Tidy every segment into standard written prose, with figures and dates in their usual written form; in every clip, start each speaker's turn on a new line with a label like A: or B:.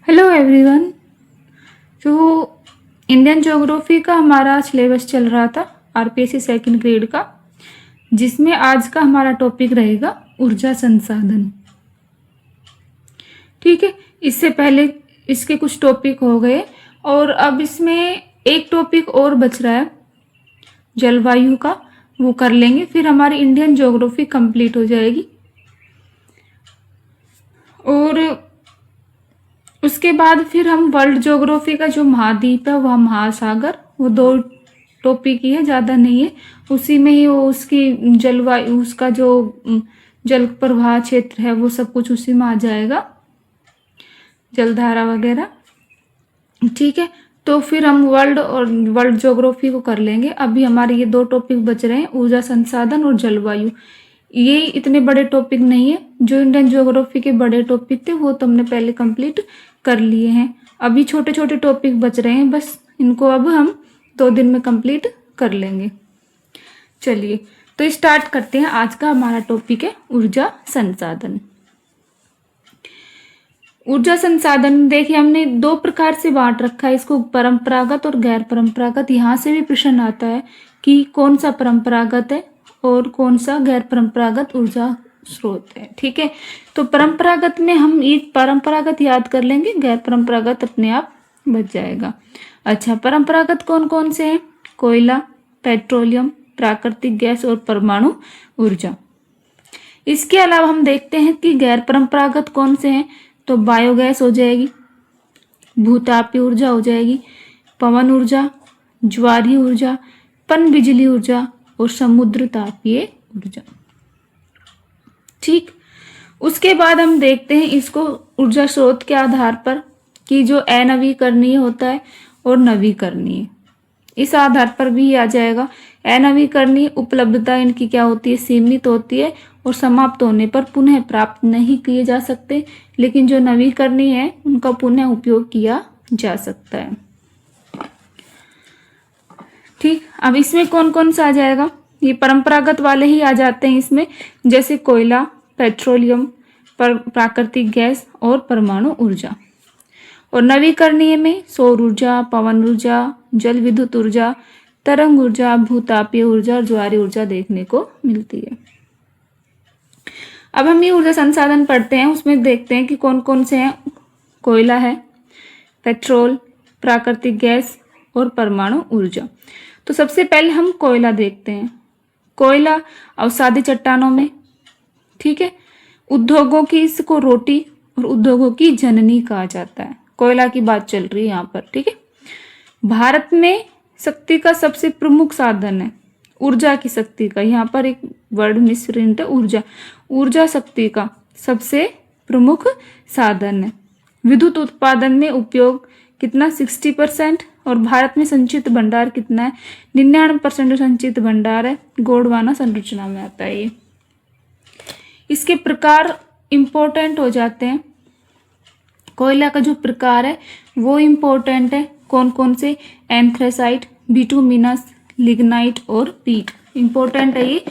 A: Hello everyone. तो Indian geography का हमारा सिलेबस चल रहा था आरपीएससी सेकंड ग्रेड का, जिसमें आज का हमारा टॉपिक रहेगा ऊर्जा संसाधन। ठीक है, इससे पहले इसके कुछ टॉपिक हो गए और अब इसमें एक टॉपिक और बच रहा है जलवायु का, वो कर लेंगे, फिर हमारी इंडियन ज्योग्राफी कंप्लीट हो जाएगी। और उसके बाद फिर हम वर्ल्ड ज्योग्राफी का जो महाद्वीप है वह महासागर, वो 2 टॉपिक ही है, ज़्यादा नहीं है। उसी में ही वो उसकी जलवायु, उसका जो जल प्रवाह क्षेत्र है वो सब कुछ उसी में आ जाएगा, जलधारा वगैरह। ठीक है, तो फिर हम वर्ल्ड ज्योग्राफी को कर लेंगे। अभी हमारे ये 2 टॉपिक बच रहे हैं, ऊर्जा संसाधन और जलवायु। ये इतने बड़े टॉपिक नहीं है, जो इंडियन ज्योग्राफी के बड़े टॉपिक थे वो तो हमने पहले कंप्लीट कर लिए हैं। अभी छोटे छोटे टॉपिक बच रहे हैं, बस इनको अब हम 2 दिन में कंप्लीट कर लेंगे। चलिए तो स्टार्ट करते हैं। आज का हमारा टॉपिक है ऊर्जा संसाधन। ऊर्जा संसाधन देखिए हमने 2 प्रकार से बांट रखा है इसको, परंपरागत और गैर परंपरागत। यहाँ से भी प्रश्न आता है कि कौन सा परंपरागत है और कौन सा गैर परंपरागत ऊर्जा स्रोत है। ठीक है, तो परंपरागत में हम एक परंपरागत याद कर लेंगे, गैर परंपरागत अपने आप बच जाएगा। अच्छा, परंपरागत कौन कौन से हैं? कोयला, पेट्रोलियम, प्राकृतिक गैस और परमाणु ऊर्जा। इसके अलावा हम देखते हैं कि गैर परंपरागत कौन से हैं, तो बायोगैस हो जाएगी, भूतापीय ऊर्जा हो जाएगी, पवन ऊर्जा, ज्वारीय ऊर्जा, पन बिजली ऊर्जा और समुद्र तापीय ऊर्जा। ठीक, उसके बाद हम देखते हैं इसको ऊर्जा स्रोत के आधार पर कि जो अनवीकरणीय होता है और नवीकरणीय, इस आधार पर भी आ जाएगा। अनवीकरणीय उपलब्धता इनकी क्या होती है? सीमित होती है और समाप्त होने पर पुनः प्राप्त नहीं किए जा सकते, लेकिन जो नवीकरणीय है उनका पुनः उपयोग किया जा सकता है। ठीक, अब इसमें कौन कौन सा आ जाएगा? ये परंपरागत वाले ही आ जाते हैं इसमें, जैसे कोयला, पेट्रोलियम, प्राकृतिक गैस और परमाणु ऊर्जा। और नवीकरणीय में सौर ऊर्जा, पवन ऊर्जा, जल विद्युत ऊर्जा, तरंग ऊर्जा, भूतापीय ऊर्जा और ज्वारीय ऊर्जा देखने को मिलती है। अब हम ये ऊर्जा संसाधन पढ़ते हैं, उसमें देखते हैं कि कौन कौन से हैं। कोयला है, पेट्रोल, प्राकृतिक गैस और परमाणु ऊर्जा। तो सबसे पहले हम कोयला देखते हैं। कोयला अवसादी चट्टानों में, ठीक है, उद्योगों की इसको रोटी और उद्योगों की जननी कहा जाता है। कोयला की बात चल रही है यहाँ पर। ठीक है, भारत में शक्ति का सबसे प्रमुख साधन है, ऊर्जा की शक्ति का, यहाँ पर एक वर्ड मिसप्रिंट है, ऊर्जा, ऊर्जा शक्ति का सबसे प्रमुख साधन है। विद्युत उत्पादन में उपयोग कितना? 60%। और भारत में संचित भंडार कितना है? 99% संचित भंडार है। गोंडवाना संरचना में आता है ये। इसके प्रकार इंपॉर्टेंट हो जाते हैं। कोयला का जो प्रकार है वो इंपॉर्टेंट है। कौन कौन से? एंथ्रेसाइट, बिटुमिनस, लिग्नाइट और पीट, इंपॉर्टेंट है ये।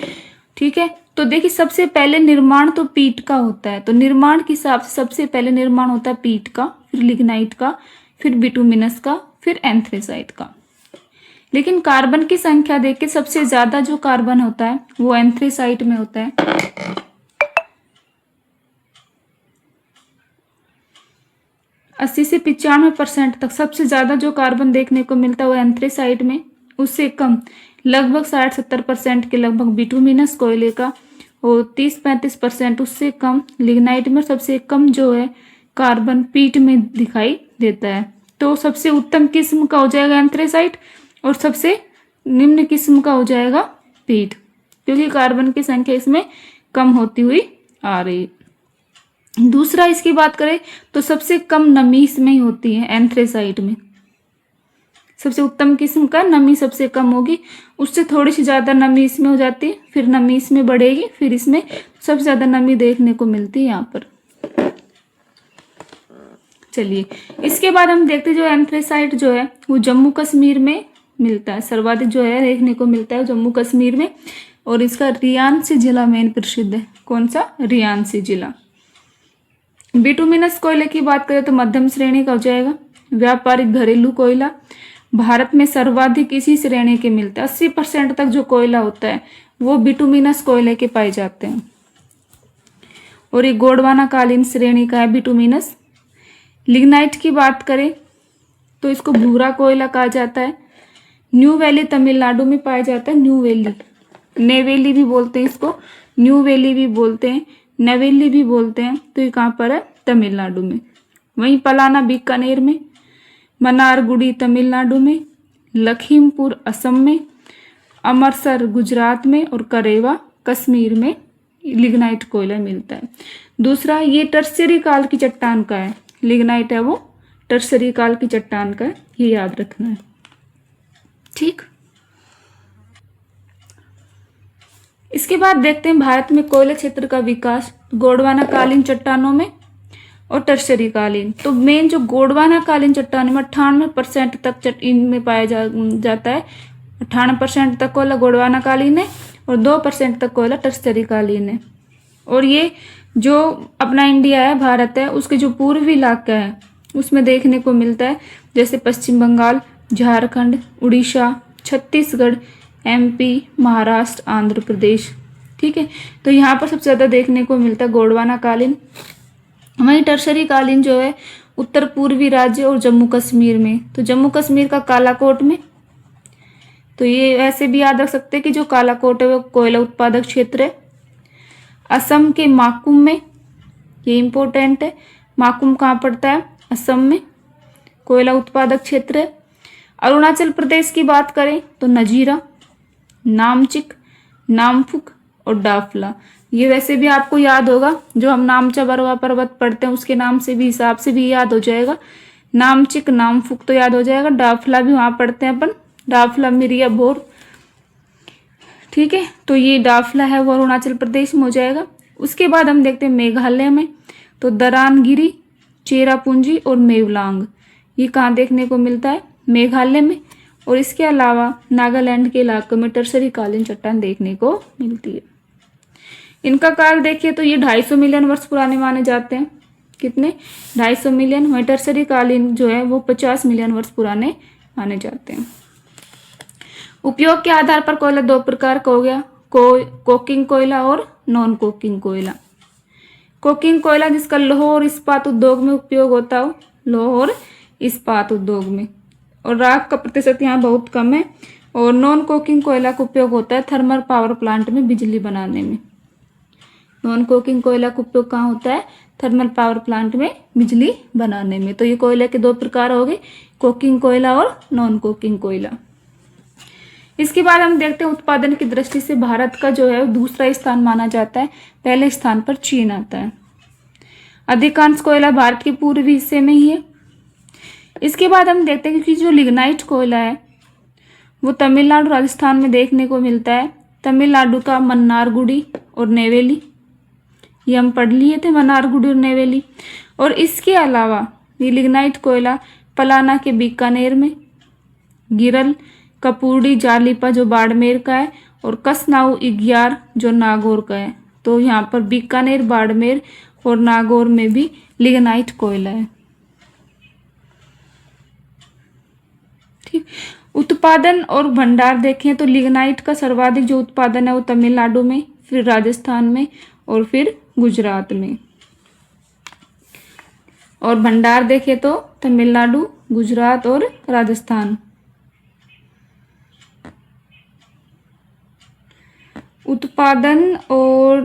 A: ठीक है, तो देखिए सबसे पहले निर्माण तो पीट का होता है, तो निर्माण के हिसाब से सबसे पहले निर्माण होता है पीट का, फिर लिग्नाइट का, फिर बिटुमिनस का, फिर एंथ्रेसाइट का। लेकिन कार्बन की संख्या देख के सबसे ज्यादा जो कार्बन होता है वो एंथ्रेसाइट में होता है। 80 से 95% तक सबसे ज्यादा जो कार्बन देखने को मिलता है वो एंथ्रेसाइट में। उससे कम लगभग 60-70% के लगभग बिटुमिनस कोयले का, और 30-35% उससे कम लिग्नाइट में। सबसे कम जो है कार्बन पीट में दिखाई देता है। तो सबसे उत्तम किस्म का हो जाएगा एंथ्रेसाइट और सबसे निम्न किस्म का हो जाएगा पीट, क्योंकि कार्बन की संख्या इसमें कम होती हुई आ रही है। दूसरा इसकी बात करें तो सबसे कम नमी इसमें ही होती है, एंथ्रेसाइट में। सबसे उत्तम किस्म का नमी सबसे कम होगी, उससे थोड़ी सी ज्यादा नमी इसमें हो जाती है, फिर नमी इसमें बढ़ेगी, फिर इसमें सबसे ज्यादा नमी देखने को मिलती है यहाँ पर। चलिए, इसके बाद हम देखते हैं जो एंथ्रेसाइट जो है वो जम्मू कश्मीर में मिलता है, सर्वाधिक जो है देखने को मिलता है जम्मू कश्मीर में। और इसका रियांसी जिला मेन प्रसिद्ध है। कौन सा? रियांसी जिला। बिटुमिनस कोयले की बात करें तो मध्यम श्रेणी का हो जाएगा। व्यापारिक घरेलू कोयला भारत में सर्वाधिक इसी श्रेणी के मिलते हैं। 80% तक जो कोयला होता है वो बिटुमिनस कोयले के पाए जाते हैं। और ये गोंडवाना कालीन श्रेणी का है बिटुमिनस। लिग्नाइट की बात करें तो इसको भूरा कोयला कहा जाता है। न्यू वैली तमिलनाडु में पाया जाता है। न्यू वैली, नेवेली भी बोलते हैं इसको, न्यू वैली भी बोलते हैं, नवेली भी बोलते हैं। तो ये कहाँ पर है? तमिलनाडु में। वहीं पलाना बीकानेर में, मनारगुड़ी तमिलनाडु में, लखीमपुर असम में, अमरसर गुजरात में और करेवा कश्मीर में लिग्नाइट कोयला मिलता है। दूसरा, ये टर्शियरी काल की चट्टान का है। लिग्नाइट है वो टर्शियरी काल की चट्टान का है, ये याद रखना है। ठीक, इसके बाद देखते हैं भारत में कोयला क्षेत्र का विकास गोंडवाना कालीन चट्टानों में और टर्शियरी कालीन। तो मेन जो गोंडवाना कालीन चट्टानों में 98% तक इनमें पाया जाता है। 98% तक कोयला गोंडवाना कालीन है और 2% तक कोयला टर्शियरी कालीन है। और ये जो अपना इंडिया है, भारत है, उसके जो पूर्वी इलाका है उसमें देखने को मिलता है, जैसे पश्चिम बंगाल, झारखंड, उड़ीसा, छत्तीसगढ़, MP, महाराष्ट्र, आंध्र प्रदेश। ठीक है, तो यहाँ पर सबसे ज़्यादा देखने को मिलता है गोंडवाना कालीन। वहीं टर्शियरी कालीन जो है उत्तर पूर्वी राज्य और जम्मू कश्मीर में। तो जम्मू कश्मीर का कालाकोट में, तो ये ऐसे भी याद रख सकते हैं कि जो कालाकोट है वो कोयला उत्पादक क्षेत्र है। असम के माकुम में, ये इम्पोर्टेंट है, माकुम कहाँ पड़ता है? असम में, कोयला उत्पादक क्षेत्र है। अरुणाचल प्रदेश की बात करें तो नजीरा, नामचिक, नामफुक और डाफला। ये वैसे भी आपको याद होगा, जो हम नामचा बरवा पर्वत पढ़ते हैं उसके नाम से भी, हिसाब से भी याद हो जाएगा। नामचिक, नामफुक तो याद हो जाएगा। डाफला भी वहाँ पढ़ते हैं अपन, डाफला मिरिया भोर। ठीक है, तो ये डाफला है वो अरुणाचल प्रदेश में हो जाएगा। उसके बाद हम देखते हैं मेघालय में, तो दरानगिरी, चेरापूंजी और मेवलांग, ये कहाँ देखने को मिलता है? मेघालय में। और इसके अलावा नागालैंड के इलाकों में टर्शियरी कालीन चट्टान देखने को मिलती है। इनका काल देखिए तो ये 250 मिलियन वर्ष पुराने माने जाते हैं। कितने? 250 मिलियन। वहीं टर्शियरी कालीन जो है वो 50 मिलियन वर्ष पुराने माने जाते हैं। उपयोग के आधार पर कोयला दो प्रकार का हो गया, कोकिंग कोयला और नॉन कोकिंग कोयला। कोकिंग कोयला जिसका लौह और इस्पात उद्योग में उपयोग होता हो, लौह और इस्पात उद्योग में, और राख का प्रतिशत यहाँ बहुत कम है। और नॉन कोकिंग कोयला का उपयोग होता है थर्मल पावर प्लांट में बिजली बनाने में। नॉन कोकिंग कोयला का उपयोग कहाँ होता है? थर्मल पावर प्लांट में बिजली बनाने में। तो ये कोयले के दो प्रकार हो गए, कोकिंग कोयला और नॉन कोकिंग कोयला। इसके बाद हम देखते हैं उत्पादन की दृष्टि से भारत का जो है दूसरा स्थान माना जाता है। पहले स्थान पर चीन आता है। अधिकांश कोयला भारत के पूर्वी हिस्से में ही है। इसके बाद हम देखते हैं कि जो लिग्नाइट कोयला है वो तमिलनाडु, राजस्थान में देखने को मिलता है। तमिलनाडु का मन्नारगुडी और नेवेली, ये हम पढ़ लिए थे, मन्नारगुडी और नेवेली। और इसके अलावा ये लिग्नाइट कोयला पलाना के बीकानेर में, गिरल, कपूर्डी, जालिपा जो बाड़मेर का है, और कसनाऊ इग्यार जो नागौर का है। तो यहाँ पर बीकानेर, बाड़मेर और नागौर में भी लिग्नाइट कोयला है। ठीक, उत्पादन और भंडार देखें तो लिग्नाइट का सर्वाधिक जो उत्पादन है वो तमिलनाडु में, फिर राजस्थान में और फिर गुजरात में। और भंडार देखें तो तमिलनाडु, गुजरात और राजस्थान। उत्पादन और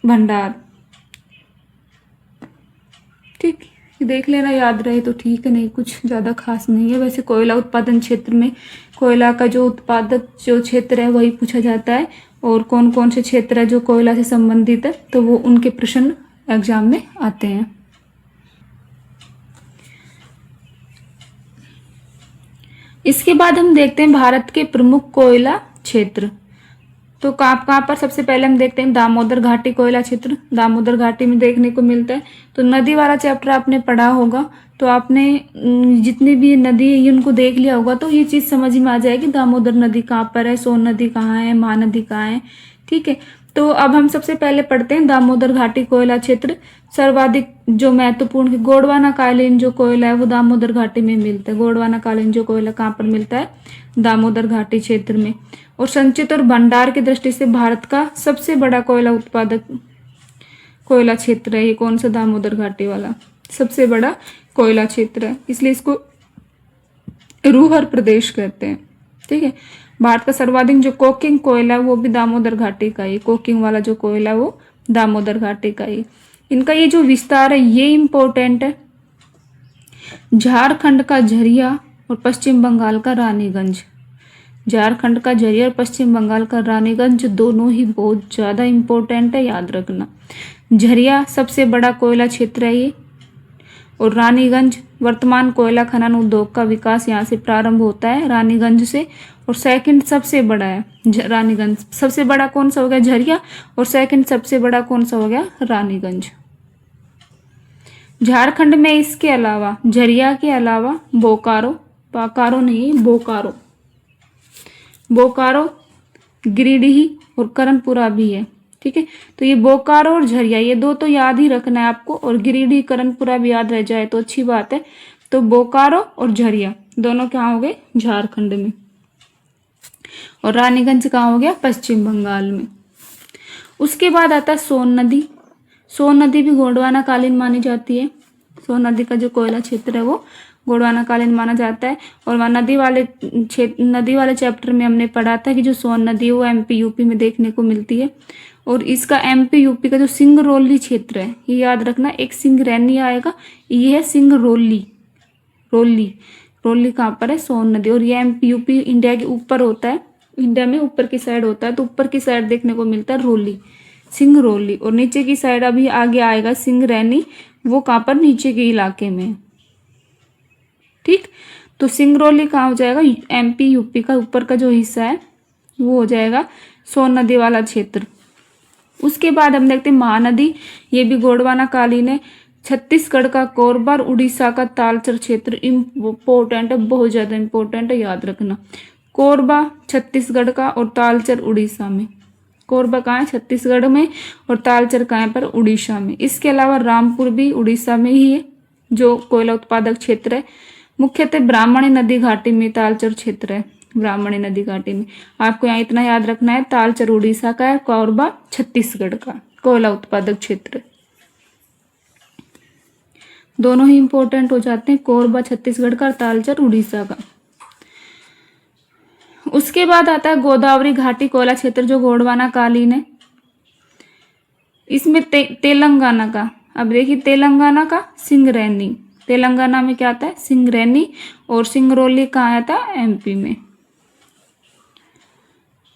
A: भंडार, ठीक, देख लेना, याद रहे तो ठीक है, नहीं कुछ ज़्यादा खास नहीं है। वैसे कोयला उत्पादन क्षेत्र में कोयला का जो उत्पादक जो क्षेत्र है वही पूछा जाता है, और कौन कौन से क्षेत्र है जो कोयला से संबंधित है तो वो उनके प्रश्न एग्जाम में आते हैं। इसके बाद हम देखते हैं भारत के प्रमुख कोयला क्षेत्र। तो कहाँ पर सबसे पहले हम देखते हैं दामोदर घाटी कोयला क्षेत्र। दामोदर घाटी में देखने को मिलता है। तो नदी वाला चैप्टर आपने पढ़ा होगा, तो आपने जितनी भी नदी है उनको देख लिया होगा, तो ये चीज़ समझ में आ जाएगी दामोदर नदी कहाँ पर है, सोन नदी कहाँ है, महानदी कहाँ है। ठीक है, तो अब हम सबसे पहले पढ़ते हैं दामोदर घाटी कोयला क्षेत्र। सर्वाधिक जो महत्वपूर्ण गोंडवाना कालीन जो कोयला है वो दामोदर घाटी में मिलता है। गोंडवाना कालीन जो कोयला कहाँ पर मिलता है? दामोदर घाटी क्षेत्र में। और संचित और भंडार की दृष्टि से भारत का सबसे बड़ा कोयला उत्पादक कोयला क्षेत्र है ये। कौन सा? दामोदर घाटी वाला सबसे बड़ा कोयला क्षेत्र है, इसलिए इसको रूहर प्रदेश कहते हैं। ठीक है। भारत का सर्वाधिक जो कोकिंग कोयला है वो भी दामोदर घाटी का ही। कोकिंग वाला जो कोयला है वो दामोदर घाटी का ही। इनका ये जो विस्तार है ये इम्पोर्टेंट है। झारखंड का झरिया और पश्चिम बंगाल का रानीगंज। झारखंड का झरिया और पश्चिम बंगाल का रानीगंज दोनों ही बहुत ज़्यादा इम्पोर्टेंट है, याद रखना। झरिया सबसे बड़ा कोयला क्षेत्र है ये, और रानीगंज वर्तमान कोयला खनन उद्योग का विकास यहाँ से प्रारंभ होता है, रानीगंज से। और सेकंड सबसे बड़ा है रानीगंज। सबसे बड़ा कौन सा हो गया? झरिया। और सेकंड सबसे बड़ा कौन सा हो गया? रानीगंज। झारखंड में इसके अलावा झरिया के अलावा बोकारो, पाकारो नहीं बोकारो, बोकारो, गिरिडीह और करणपुरा भी है। ठीक है। तो ये बोकारो और झरिया ये दो तो याद ही रखना है आपको, और गिरिडीह करणपुरा भी याद रह जाए तो अच्छी बात है। तो बोकारो और झरिया दोनों कहाँ हो गए? झारखंड में। और रानीगंज कहाँ हो गया? पश्चिम बंगाल में। उसके बाद आता है सोन नदी। सोन नदी भी गोंडवाना कालीन मानी जाती है। सोन नदी का जो कोयला क्षेत्र है वो गोंडवाना कालीन माना जाता है। और वहाँ नदी वाले चैप्टर में हमने पढ़ा था कि जो सोन नदी है वो एमपी यूपी में देखने को मिलती है। और इसका एमपी यूपी का जो सिंगरौली क्षेत्र है ये याद रखना, एक सिंगरैनी आएगा, ये है सिंगरौली। रोली कहाँ पर है? सोन नदी। और ये एमपी यूपी इंडिया के ऊपर होता है, इंडिया में ऊपर की साइड होता है, तो ऊपर की साइड देखने को मिलता है रोली, सिंगरौली। और नीचे की साइड अभी आगे आएगा सिंगरैनी, वो कहाँ पर? नीचे के इलाके में। ठीक। तो सिंगरौली कहाँ हो जाएगा? एमपी यूपी का ऊपर का जो हिस्सा है वो हो जाएगा सोन नदी वाला क्षेत्र। उसके बाद हम देखते हैं महानदी, ये भी गोंडवाना कालीन है। छत्तीसगढ़ का कोरबा और उड़ीसा का तालचर क्षेत्र इम्पोर्टेंट है, बहुत ज्यादा इम्पोर्टेंट है, याद रखना। कोरबा छत्तीसगढ़ का और तालचर उड़ीसा में। कोरबा कहाँ है? छत्तीसगढ़ में, और तालचर कहाँ पर? उड़ीसा में। इसके अलावा रामपुर भी उड़ीसा में ही है जो कोयला उत्पादक क्षेत्र है। मुख्यतः ब्राह्मणी नदी घाटी में तालचर क्षेत्र है, ब्राह्मणी नदी घाटी में। आपको यहाँ इतना याद रखना है, तालचर उड़ीसा का है, कोरबा छत्तीसगढ़ का कोयला उत्पादक क्षेत्र। दोनों ही इंपॉर्टेंट हो जाते हैं, कोरबा छत्तीसगढ़ का और तालचर उड़ीसा का। उसके बाद आता है गोदावरी घाटी कोयला क्षेत्र जो गोंडवाना कालीन है। इसमें तेलंगाना का, अब देखिए तेलंगाना का सिंगरैनी, तेलंगाना में क्या आता है? सिंगरैनी। और सिंगरौली कहाँ आता है? एमपी में।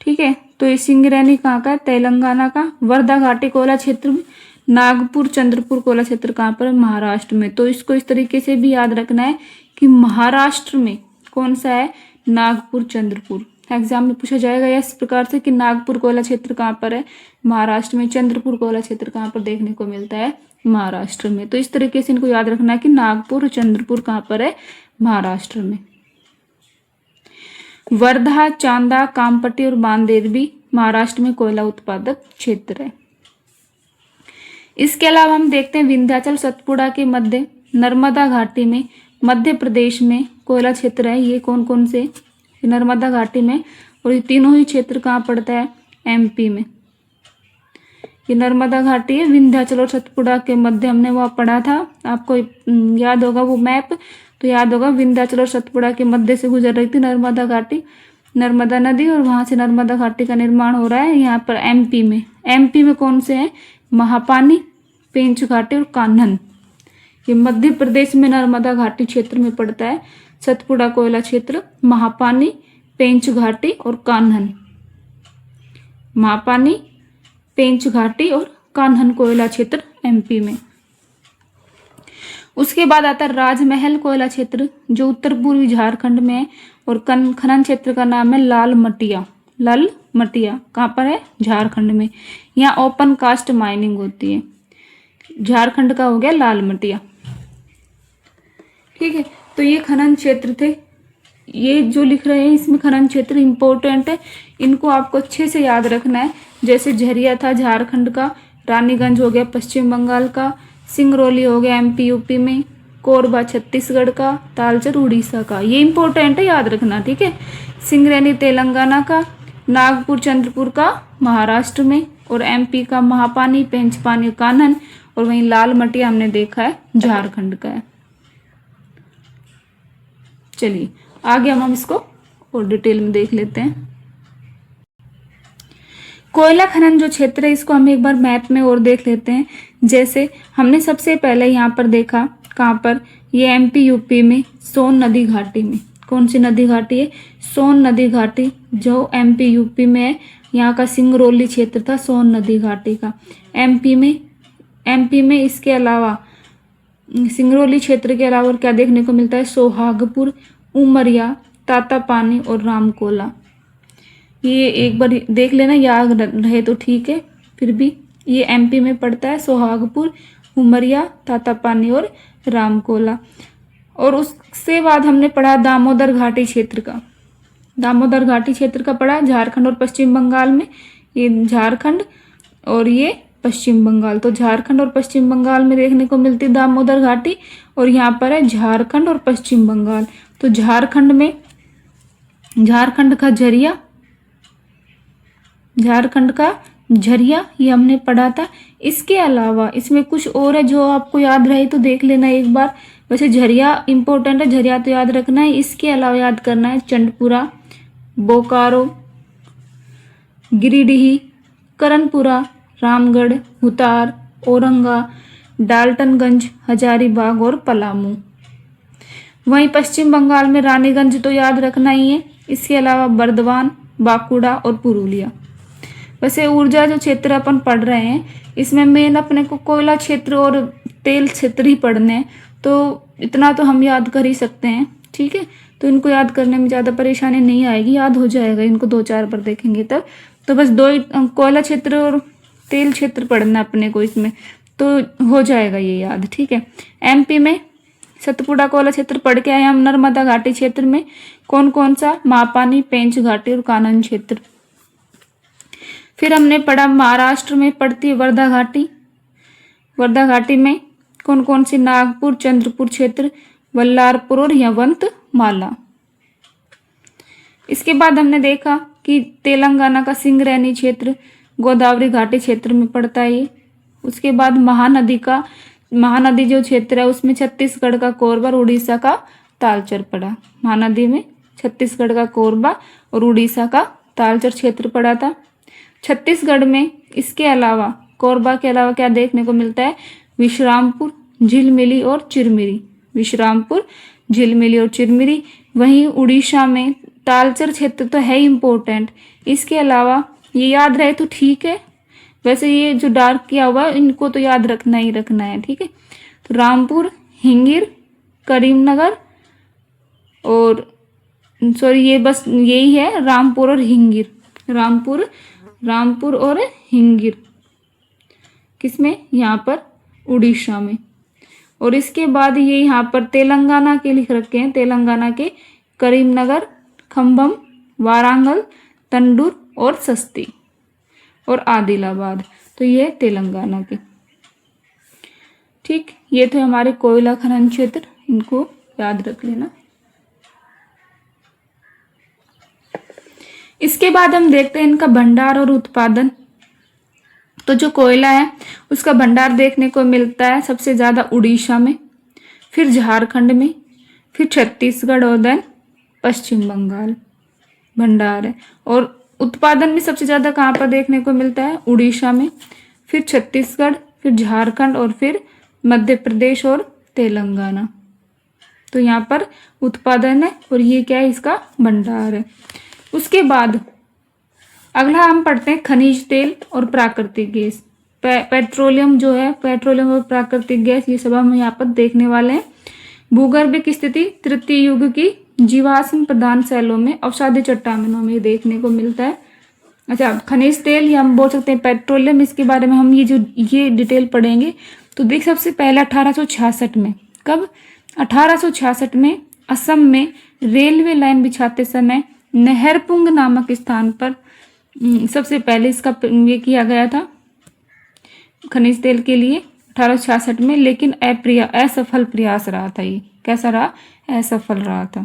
A: ठीक है। तो ये सिंगरैनी कहाँ का है? तेलंगाना का। वर्धा घाटी कोयला क्षेत्र में। नागपुर चंद्रपुर कोयला क्षेत्र कहाँ पर है? महाराष्ट्र में। तो इसको इस तरीके से भी याद रखना है कि महाराष्ट्र में कौन सा है? नागपुर चंद्रपुर। एग्जाम में पूछा जाएगा इस प्रकार से कि नागपुर कोयला क्षेत्र कहाँ पर है? महाराष्ट्र में। चंद्रपुर कोयला क्षेत्र कहाँ पर देखने को मिलता है? महाराष्ट्र में। तो इस तरीके से इनको याद रखना है कि नागपुर और चंद्रपुर कहाँ पर है? महाराष्ट्र में। वर्धा, चांदा, कामपट्टी और बांदेर भी महाराष्ट्र में कोयला उत्पादक क्षेत्र है। इसके अलावा हम देखते हैं विंध्याचल सतपुड़ा के मध्य नर्मदा घाटी में मध्य प्रदेश में कोयला क्षेत्र है। ये कौन कौन से? नर्मदा घाटी में। और ये तीनों ही क्षेत्र कहाँ पड़ता है? एमपी में। ये नर्मदा घाटी है, विंध्याचल और सतपुड़ा के मध्य हमने वो पढ़ा था, आपको याद होगा वो मैप, तो याद होगा विंध्याचल और सतपुड़ा के मध्य से गुजर रही थी नर्मदा घाटी, नर्मदा नदी, और वहां से नर्मदा घाटी का निर्माण हो रहा है यहाँ पर एमपी में। एमपी में कौन से हैं? महापानी, पेंच घाटी और कान्हन। ये मध्य प्रदेश में नर्मदा घाटी क्षेत्र में पड़ता है सतपुड़ा कोयला क्षेत्र। महापानी, पेंच घाटी और कान्हन। महापानी, पेंच घाटी और कान्हन कोयला क्षेत्र एमपी में। उसके बाद आता है राजमहल कोयला क्षेत्र जो उत्तर पूर्वी झारखंड में है, और खनन क्षेत्र का नाम है लाल मटिया। लाल मटिया कहाँ पर है? झारखंड में। यहाँ ओपन कास्ट माइनिंग होती है। झारखंड का हो गया लाल मटिया। ठीक है। तो ये खनन क्षेत्र थे ये जो लिख रहे हैं इसमें खनन क्षेत्र इम्पोर्टेंट है, इनको आपको अच्छे से याद रखना है। जैसे झरिया था झारखंड का, रानीगंज हो गया पश्चिम बंगाल का, सिंगरौली हो गया एमपी यूपी में, कोरबा छत्तीसगढ़ का, तालचर उड़ीसा का। ये इम्पोर्टेंट है, याद रखना, ठीक है। सिंगरैनी तेलंगाना का, नागपुर चंद्रपुर का महाराष्ट्र में, और एमपी का महापानी पेंचपानी कान्हन, और वहीं लाल मटिया हमने देखा है झारखंड का है। चलिए आगे हम इसको और डिटेल में देख लेते हैं। कोयला खनन जो क्षेत्र है इसको हम एक बार मैप में और देख लेते हैं। जैसे हमने सबसे पहले यहाँ पर देखा, कहाँ पर, ये एमपी यूपी में सोन नदी घाटी में। कौन सी नदी घाटी है? सोन नदी घाटी, जो एमपी यूपी में है। यहाँ का सिंगरौली क्षेत्र था सोन नदी घाटी का। एमपी में इसके अलावा सिंगरौली क्षेत्र के अलावा और क्या देखने को मिलता है? सोहागपुर, उमरिया, तातापानी और रामकोला। ये एक बार देख लेना, याद रहे तो ठीक है। फिर भी ये एमपी में पड़ता है, सोहागपुर, उमरिया, तातापानी और रामकोला। और उससे बाद हमने पढ़ा दामोदर घाटी क्षेत्र का। दामोदर घाटी क्षेत्र का पढ़ा झारखंड और पश्चिम बंगाल में। ये झारखंड और ये पश्चिम बंगाल, तो झारखंड और पश्चिम बंगाल में देखने को मिलती है दामोदर घाटी, और यहाँ पर है झारखंड और पश्चिम बंगाल। तो झारखंड में झारखंड का झरिया ये हमने पढ़ा था। इसके अलावा इसमें कुछ और है जो आपको याद रहे तो देख लेना एक बार। वैसे झरिया इंपॉर्टेंट है, झरिया तो याद रखना है। इसके अलावा याद करना है चंडपुरा, बोकारो, गिरिडीह, करणपुरा, रामगढ़, हुतार, औरंगा, डाल्टनगंज, हजारीबाग और पलामू। वहीं पश्चिम बंगाल में रानीगंज तो याद रखना ही है। इसके अलावा बर्दवान, बांकुड़ा और पुरुलिया। वैसे ऊर्जा जो क्षेत्र अपन पढ़ रहे हैं इसमें मेन अपने को कोयला क्षेत्र और तेल क्षेत्र ही पढ़ने हैं, तो इतना तो हम याद कर ही सकते हैं, ठीक है। तो इनको याद करने में ज़्यादा परेशानी नहीं आएगी, याद हो जाएगा, इनको 2-4 बार देखेंगे तब। तो बस 2 कोयला क्षेत्र और तेल क्षेत्र पढ़ना अपने को, इसमें तो हो जाएगा ये याद, ठीक है। एमपी में सतपुड़ा कोयला क्षेत्र पढ़ के आए हम। नर्मदा घाटी क्षेत्र में कौन कौन सा? मापानी, पेंच घाटी और कानन क्षेत्र। फिर हमने पढ़ा महाराष्ट्र में पड़ती है वर्धा घाटी। वर्धा घाटी में कौन कौन सी? नागपुर चंद्रपुर क्षेत्र, बल्लारपुर और यवंतमाला। इसके बाद हमने देखा कि तेलंगाना का सिंगरैनी क्षेत्र गोदावरी घाटी क्षेत्र में पड़ता है ये। उसके बाद महानदी जो क्षेत्र है उसमें छत्तीसगढ़ का कोरबा और उड़ीसा का तालचर पड़ा। महानदी में छत्तीसगढ़ का कोरबा और उड़ीसा का तालचर क्षेत्र पड़ा था। छत्तीसगढ़ में इसके अलावा, कोरबा के अलावा क्या देखने को मिलता है? विश्रामपुर, झिलमिली और चिरमिरी। विश्रामपुर, झिलमिली और चिरमिरी। वहीं उड़ीसा में तालचर क्षेत्र तो है इम्पोर्टेंट। इसके अलावा ये याद रहे तो ठीक है, वैसे ये जो डार्क किया हुआ है इनको तो याद रखना ही रखना है, ठीक है। तो रामपुर, हिंगिर, करीमनगर और ये बस यही है, रामपुर और हिंगिर। रामपुर और हिंगिर किसमें? यहाँ पर उड़ीसा में। और इसके बाद ये यहाँ पर तेलंगाना के लिख रखे हैं। तेलंगाना के करीमनगर, खम्भम, वारांगल, तंडूर और सस्ती और आदिलाबाद। तो ये तेलंगाना के, ठीक। ये थे हमारे कोयला खनन क्षेत्र, इनको याद रख लेना। इसके बाद हम देखते हैं इनका भंडार और उत्पादन। तो जो कोयला है उसका भंडार देखने को मिलता है सबसे ज़्यादा उड़ीसा में, फिर झारखंड में, फिर छत्तीसगढ़ और देन पश्चिम बंगाल भंडार है। और उत्पादन में सबसे ज़्यादा कहाँ पर देखने को मिलता है? उड़ीसा में, फिर छत्तीसगढ़, फिर झारखंड और फिर मध्य प्रदेश और तेलंगाना। तो यहाँ पर उत्पादन है और ये क्या है? इसका भंडार है। उसके बाद अगला हम पढ़ते हैं खनिज तेल और प्राकृतिक गैस। पेट्रोलियम जो है, पेट्रोलियम और प्राकृतिक गैस, ये सब हम यहाँ पर देखने वाले हैं। भूगर्भिक स्थिति तृतीय युग की जीवाश्म प्रधान शैलों में अवसादी चट्टानों में देखने को मिलता है। अच्छा, खनिज तेल या हम बोल सकते हैं पेट्रोलियम, इसके बारे में हम ये डिटेल पढ़ेंगे। तो देख, सबसे पहले 1866 में, कब? 1866 में असम में रेलवे लाइन बिछाते समय नहरपुंग नामक स्थान पर सबसे पहले इसका ये किया गया था खनिज तेल के लिए 1866 में, लेकिन असफल प्रयास रहा था। ये कैसा रहा? असफल रहा था,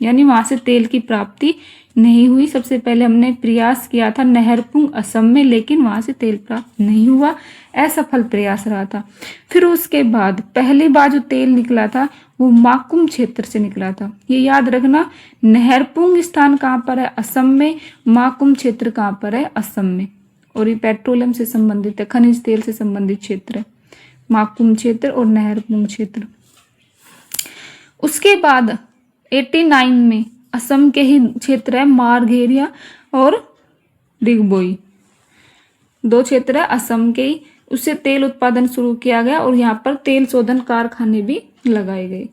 A: यानी वहां से तेल की प्राप्ति नहीं हुई। सबसे पहले हमने प्रयास किया था नहरपुंग असम में, लेकिन वहां से तेल प्राप्त नहीं हुआ, असफल प्रयास रहा था। फिर उसके बाद पहली बार जो तेल निकला था वो माकुम क्षेत्र से निकला था। ये याद रखना, नहरपुंग स्थान कहाँ पर है? असम में। माकुम क्षेत्र कहाँ पर है? असम में। और ये पेट्रोलियम से संबंधित है, खनिज तेल से संबंधित क्षेत्र है, माकुम क्षेत्र और नहरपुंग क्षेत्र। उसके बाद 89 में असम के ही क्षेत्र है मारघेरिया और डिगबोई, दो क्षेत्र है असम के ही, उससे तेल उत्पादन शुरू किया गया और यहाँ पर तेल शोधन कारखाने भी लगाए गए।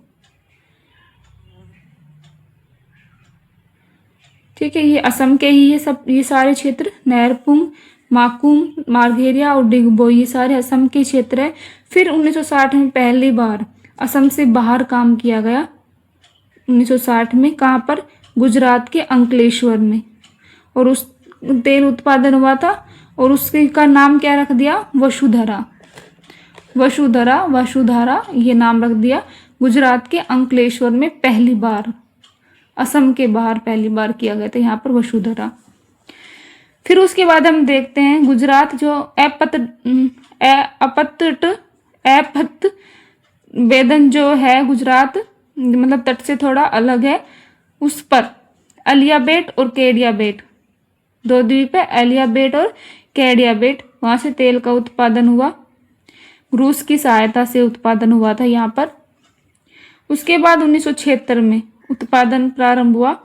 A: ठीक है, ये असम के ही ये सारे क्षेत्र नहरपुंग, माकुम, मारघेरिया और डिगबोई, ये सारे असम के क्षेत्र है। फिर 1960 में पहली बार असम से बाहर काम किया गया, 1960 में। कहाँ पर? गुजरात के अंकलेश्वर में। और उस तेल उत्पादन हुआ था और उसके का नाम क्या रख दिया? वसुधरा। वसुधारा ये नाम रख दिया। गुजरात के अंकलेश्वर में पहली बार, असम के बाहर पहली बार किया गया था यहाँ पर वसुधरा। फिर उसके बाद हम देखते हैं गुजरात जो अपत वेदन जो है गुजरात, मतलब तट से थोड़ा अलग है, उस पर अलिया बेट और केडिया बेट, दो द्वीप है, अलिया बेट और केडिया बेट, वहां से तेल का उत्पादन हुआ। रूस की सहायता से उत्पादन हुआ था यहाँ पर। उसके बाद 1976 में उत्पादन प्रारंभ हुआ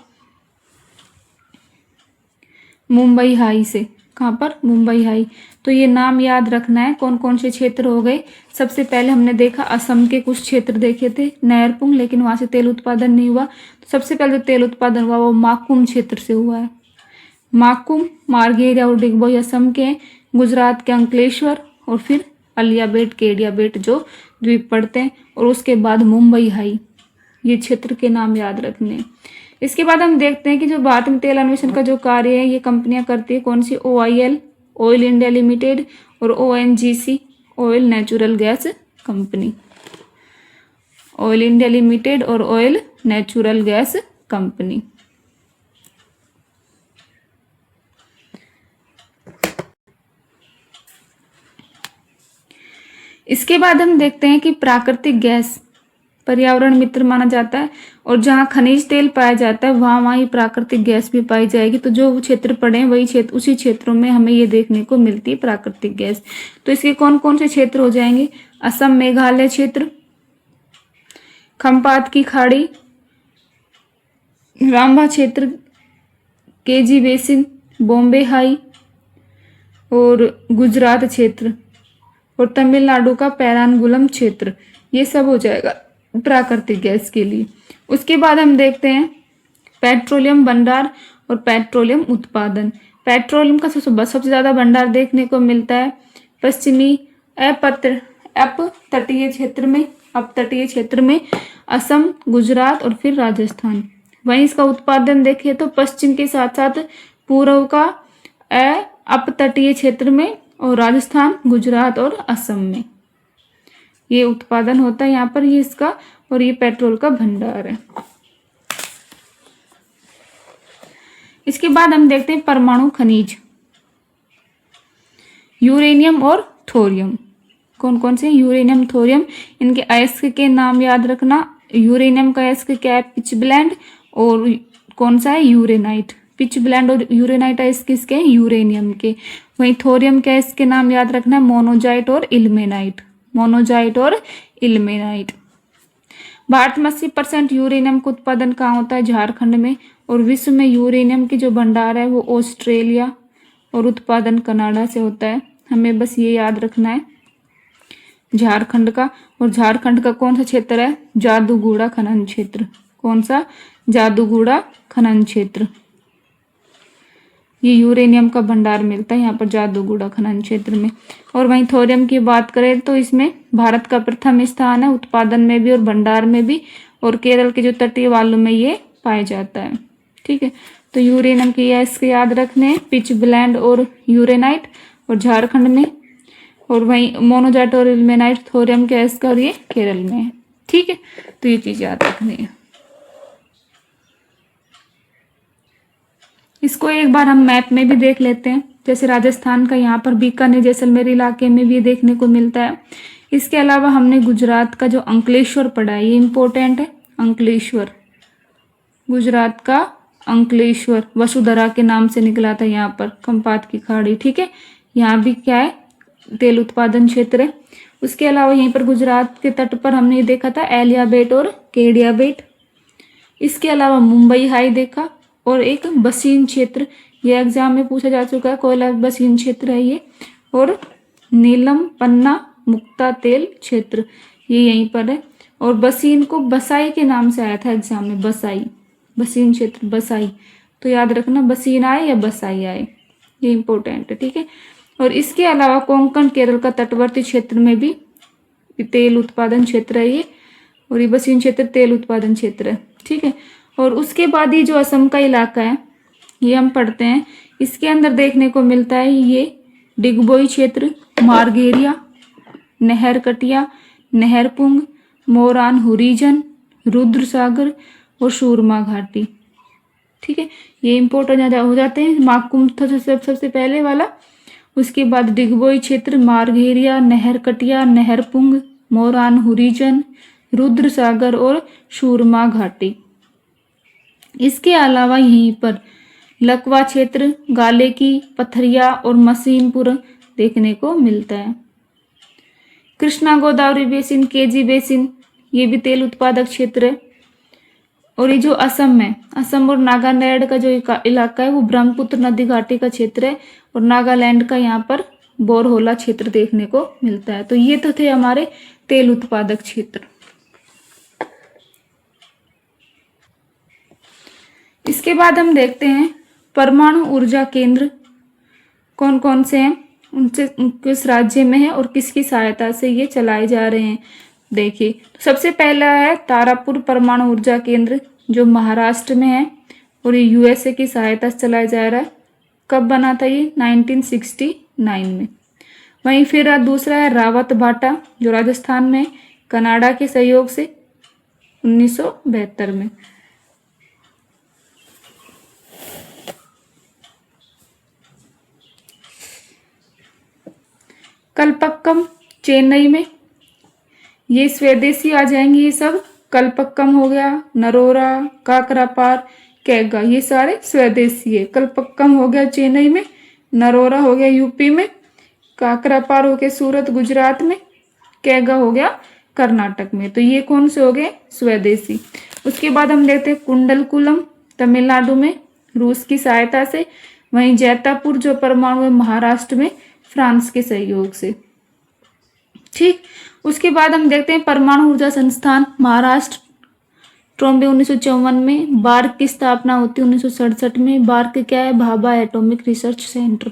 A: मुंबई हाई से। कहाँ पर? मुंबई हाई। तो ये नाम याद रखना है, कौन कौन से क्षेत्र हो गए। सबसे पहले हमने देखा असम के कुछ क्षेत्र देखे थे, नहरपुंग, लेकिन वहां से तेल उत्पादन नहीं हुआ। तो सबसे पहले जो तेल उत्पादन हुआ वो माकुम क्षेत्र से हुआ है। माकुम, मारघेरिया और डिगबोई असम के, गुजरात के अंकलेश्वर और फिर अलिया बेट, केडिया बेट जो द्वीप पड़ते हैं, और उसके बाद मुंबई हाई। ये क्षेत्र के नाम याद रखने हैं। इसके बाद हम देखते हैं कि जो भारत में तेल अन्वेषण का जो कार्य है ये कंपनियां करती है, कौन सी? OIL, ऑयल इंडिया लिमिटेड, और ONGC, oil natural gas company. Oil India limited और ऑयल नेचुरल गैस कंपनी। इसके बाद हम देखते हैं कि प्राकृतिक गैस पर्यावरण मित्र माना जाता है, और जहाँ खनिज तेल पाया जाता है वहाँ ही प्राकृतिक गैस भी पाई जाएगी। तो जो क्षेत्र पड़े हैं वही क्षेत्र, उसी क्षेत्रों में हमें ये देखने को मिलती है प्राकृतिक गैस। तो इसके कौन कौन से क्षेत्र हो जाएंगे? असम मेघालय क्षेत्र, खम्पात की खाड़ी, रामबा क्षेत्र, केजी बेसिन, बॉम्बे हाई और गुजरात क्षेत्र, और तमिलनाडु का पेरानगुलम क्षेत्र। ये सब हो जाएगा प्राकृतिक गैस के लिए। उसके बाद हम देखते हैं पेट्रोलियम भंडार और पेट्रोलियम उत्पादन। पेट्रोलियम का सबसे ज्यादा भंडार देखने को मिलता है पश्चिमी अपतटीय क्षेत्र में असम, गुजरात और फिर राजस्थान। वहीं इसका उत्पादन देखिए तो पश्चिम के साथ साथ पूर्व का अपतटीय क्षेत्र में और राजस्थान, गुजरात और असम में ये उत्पादन होता है यहाँ पर, ये इसका, और ये पेट्रोल का भंडार है। इसके बाद हम देखते हैं परमाणु खनिज, यूरेनियम और थोरियम। कौन कौन से? Uranium, thorium. इनके अयस्क के नाम याद रखना। यूरेनियम का अयस्क क्या है? पिच ब्लेंड, और कौन सा है? यूरेनाइट। पिच ब्लेंड और यूरेनाइट अयस्क किसके हैं? यूरेनियम के। वहीं थोरियम के अयस्क के नाम याद रखना है, मोनोजाइट और इल्मेनाइट। मोनोजाइट और इल्मेनाइट। भारत में 80% यूरेनियम का उत्पादन कहाँ होता है? झारखंड में। और विश्व में यूरेनियम की जो भंडार है वो ऑस्ट्रेलिया और उत्पादन कनाडा से होता है। हमें बस ये याद रखना है झारखंड का। और झारखंड का कौन सा क्षेत्र है? जादूगुड़ा खनन क्षेत्र। कौन सा? जादूगुड़ा खनन क्षेत्र। ये यूरेनियम का भंडार मिलता है यहाँ पर जादूगुड़ा खनन क्षेत्र में। और वहीं थोरियम की बात करें तो इसमें भारत का प्रथम स्थान है, उत्पादन में भी और भंडार में भी। और केरल के जो तटीय वालों में ये पाया जाता है। ठीक है, तो यूरेनियम के ये इसके याद रखने हैं, पिच ब्लेंड और यूरेनाइट और झारखंड में, और वहीं मोनोजाइट और इल्मेनाइट थोरियम गैस का, और ये केरल में है। ठीक है, तो ये चीज याद रखनी है। इसको एक बार हम मैप में भी देख लेते हैं, जैसे राजस्थान का यहाँ पर बीकानेर जैसलमेर इलाके में भी देखने को मिलता है। इसके अलावा हमने गुजरात का जो अंकलेश्वर पढ़ा है, ये इंपॉर्टेंट है। अंकलेश्वर, गुजरात का अंकलेश्वर वसुधरा के नाम से निकला था यहाँ पर, खंपात की खाड़ी। ठीक है, यहाँ भी क्या है, तेल उत्पादन क्षेत्र है। उसके अलावा यहीं पर गुजरात के तट पर हमने ये देखा था एलिया बेट और केडिया बेट। इसके अलावा मुंबई हाई देखा, और एक बसीन क्षेत्र, ये एग्जाम में पूछा जा चुका है, कोयला बसीन क्षेत्र है ये, और नीलम पन्ना मुक्ता तेल क्षेत्र, ये यहीं पर है। और बसीन को बसाई के नाम से आया था एग्जाम में, बसाई, बसीन क्षेत्र बसाई, तो याद रखना बसीन आए या बसाई आए, ये इंपॉर्टेंट है। ठीक है, और इसके अलावा कोंकण केरल का तटवर्ती क्षेत्र में भी तेल उत्पादन क्षेत्र है ये, और ये बसीन क्षेत्र तेल उत्पादन क्षेत्र है। ठीक है, और उसके बाद ये जो असम का इलाका है, ये हम पढ़ते हैं, इसके अंदर देखने को मिलता है ये डिगबोई क्षेत्र, मार्गेरिया, नहरकटिया, नहरपुंग, मोरान हुरीजन, रुद्र सागर और सूरमा घाटी। ठीक है, ये इंपॉर्टेंट हो जाते हैं। माकुम था सबसे पहले वाला, उसके बाद डिगबोई क्षेत्र, मार्गेरिया, नहरकटिया, नहरपुंग, मोरान हुरीजन, रुद्र सागर और सूरमा घाटी। इसके अलावा यहीं पर लकवा क्षेत्र, गाले की, पथरिया और मसीनपुर देखने को मिलता है। Krishna Godavari basin, KG basin, ये भी तेल उत्पादक क्षेत्र है। और ये जो असम है, असम और नागालैंड का जो इलाका है वो ब्रह्मपुत्र नदी घाटी का क्षेत्र है, और नागालैंड का यहाँ पर बोरहोला क्षेत्र देखने को मिलता है। तो ये तो थे हमारे तेल उत्पादक क्षेत्र। इसके बाद हम देखते हैं परमाणु ऊर्जा केंद्र कौन कौन से हैं, उनसे किस राज्य में है और किसकी सहायता से ये चलाए जा रहे हैं। देखिए, तो सबसे पहला है तारापुर परमाणु ऊर्जा केंद्र, जो महाराष्ट्र में है, और ये यूएसए की सहायता से चलाया जा रहा है। कब बना था ये? 1969 में। वहीं फिर दूसरा है रावत भाटा, जो राजस्थान में, कनाडा के सहयोग से 1972 में। कलपक्कम चेन्नई में, ये स्वदेशी आ जाएंगे ये सब। कलपक्कम हो गया, नरोरा, काकरापार, कैगा, ये सारे स्वदेशी है। कलपक्कम हो गया चेन्नई में, नरोरा हो गया यूपी में, काकरापार हो गया सूरत गुजरात में, कैगा हो गया कर्नाटक में। तो ये कौन से हो गए? स्वदेशी। उसके बाद हम देखते हैं कुंडलकुलम तमिलनाडु में, रूस की सहायता से। वहीं जैतापुर जो परमाणु है महाराष्ट्र में, फ्रांस के सहयोग से। ठीक, उसके बाद हम देखते हैं परमाणु ऊर्जा संस्थान महाराष्ट्र, ट्रॉम्बे 1954 में। बार्क की स्थापना होती है 1967 में। बार्क क्या है? Bhabha atomic research centre.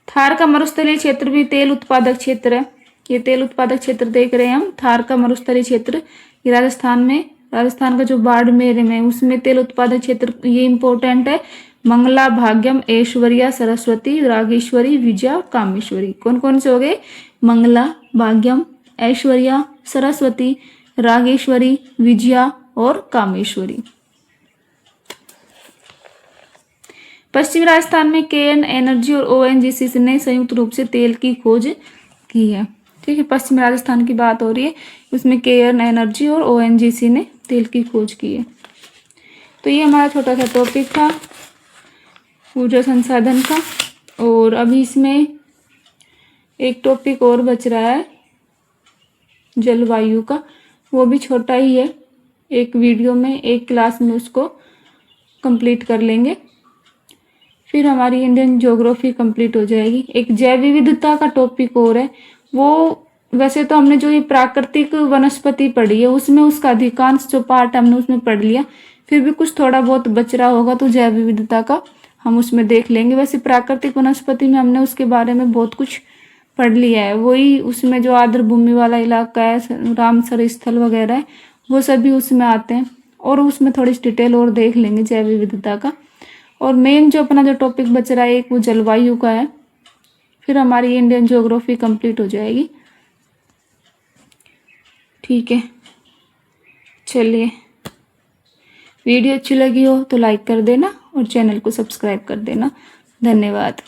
A: Thar का मरुस्थलीय क्षेत्र भी तेल उत्पादक क्षेत्र है। ये तेल उत्पादक क्षेत्र देख रहे हैं हम, थार का मरुस्थलीय क्षेत्र, ये राजस्थान में, राजस्थान का जो बाड़मेर में, उसमें तेल उत्पादक क्षेत्र, ये इंपॉर्टेंट है। मंगला, भाग्यम, ऐश्वर्या, सरस्वती, रागेश्वरी, विजया, कामेश्वरी। कौन कौन से हो गए? मंगला, भाग्यम, ऐश्वर्या, सरस्वती, रागेश्वरी, विजया और कामेश्वरी। पश्चिमी राजस्थान में केएन एनर्जी और ओएनजीसी ने संयुक्त रूप से तेल की खोज की है। ठीक है, पश्चिमी राजस्थान की बात हो रही है, उसमें केएन एनर्जी और ओएनजीसी ने तेल की खोज की है। तो ये हमारा छोटा सा टॉपिक था ऊर्जा संसाधन का। और अभी इसमें एक टॉपिक और बच रहा है जलवायु का, वो भी छोटा ही है, एक वीडियो में, एक क्लास में उसको कंप्लीट कर लेंगे, फिर हमारी इंडियन ज्योग्राफी कंप्लीट हो जाएगी। एक जैव विविधता का टॉपिक और है, वो वैसे तो हमने जो ये प्राकृतिक वनस्पति पढ़ी है उसमें उसका अधिकांश जो पार्ट हमने उसमें पढ़ लिया, फिर भी कुछ थोड़ा बहुत बच रहा होगा तो जैव विविधता का हम उसमें देख लेंगे। वैसे प्राकृतिक वनस्पति में हमने उसके बारे में बहुत कुछ पढ़ लिया है, वही उसमें जो आर्द्र भूमि वाला इलाका है, रामसर स्थल वगैरह है, वो सभी उसमें आते हैं। और उसमें थोड़ी सी डिटेल और देख लेंगे जैव विविधता का। और मेन जो अपना जो टॉपिक बच रहा है एक वो जलवायु का है, फिर हमारी इंडियन ज्योग्राफी कंप्लीट हो जाएगी। ठीक है, चलिए, वीडियो अच्छी लगी हो तो लाइक कर देना और चैनल को सब्सक्राइब कर देना। धन्यवाद।